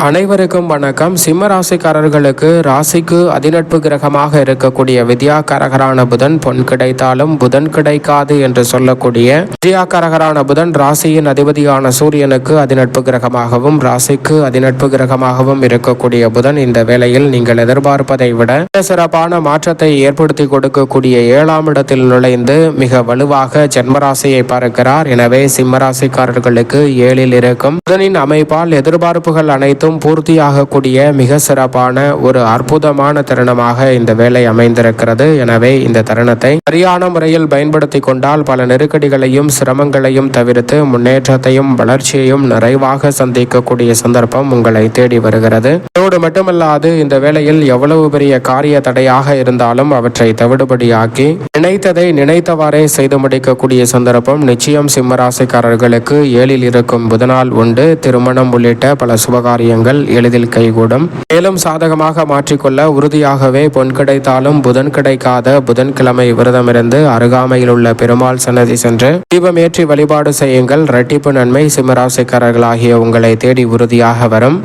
அனைவருக்கும் வணக்கம். சிம்ம ராசிக்காரர்களுக்கு ராசிக்கு அதிநட்பு கிரகமாக இருக்கக்கூடிய வித்யாகாரகரான புதன் பொன் கிடைத்தாலும் புதன் கிடைக்காது என்று சொல்லக்கூடிய வித்யாகாரகரான புதன் ராசியின் அதிபதியான சூரியனுக்கு அதிநட்பு கிரகமாகவும் ராசிக்கு அதிநட்பு கிரகமாகவும் இருக்கக்கூடிய புதன் இந்த வேளையில் நீங்கள் எதிர்பார்ப்பதை விட சிறப்பான மாற்றத்தை ஏற்படுத்தி கொடுக்கக்கூடிய 7ஆம் இடத்தில் நுழைந்து மிக வலுவாக ஜென்மராசியை பார்க்கிறார். எனவே சிம்ம ராசிக்காரர்களுக்கு 7இல் இருக்கும் புதனின் அமைப்பால் எதிர்பார்ப்புகள் அனைத்தும் பூர்த்தியாகக்கூடிய மிக சிறப்பான ஒரு அற்புதமான தருணமாக இந்த வேலை அமைந்திருக்கிறது. எனவே இந்த தருணத்தை சரியான முறையில் பயன்படுத்தி கொண்டால் பல நெருக்கடிகளையும் சிரமங்களையும் தவிர்த்து முன்னேற்றத்தையும் வளர்ச்சியையும் நிறைவாக சந்திக்கக்கூடிய சந்தர்ப்பம் உங்களை தேடி வருகிறது. இதோடு மட்டுமல்லாது இந்த வேளையில் எவ்வளவு பெரிய காரிய தடையாக இருந்தாலும் அவற்றை தவிடுபடியாக்கி நினைத்ததை நினைத்தவாறே செய்து முடிக்கக்கூடிய சந்தர்ப்பம் நிச்சயம் சிம்மராசிக்காரர்களுக்கு 7இல் இருக்கும் புதனால் உண்டு. திருமணம் உள்ளிட்ட பல சுபகாரியங்கள் எளிதில் கைகூடும். மேலும் சாதகமாக மாற்றிக்கொள்ள உறுதியாகவே பொன் கிடைத்தாலும் புதன் கிடைக்காத புதன்கிழமை விரதமிருந்து அருகாமையில் உள்ள பெருமாள் சன்னதி சென்று தீபமேற்றி வழிபாடு செய்யுங்கள். இரட்டிப்பு நன்மை சிம்மராசிக்காரர்களாகிய உங்களை தேடி உறுதியாக வரும்.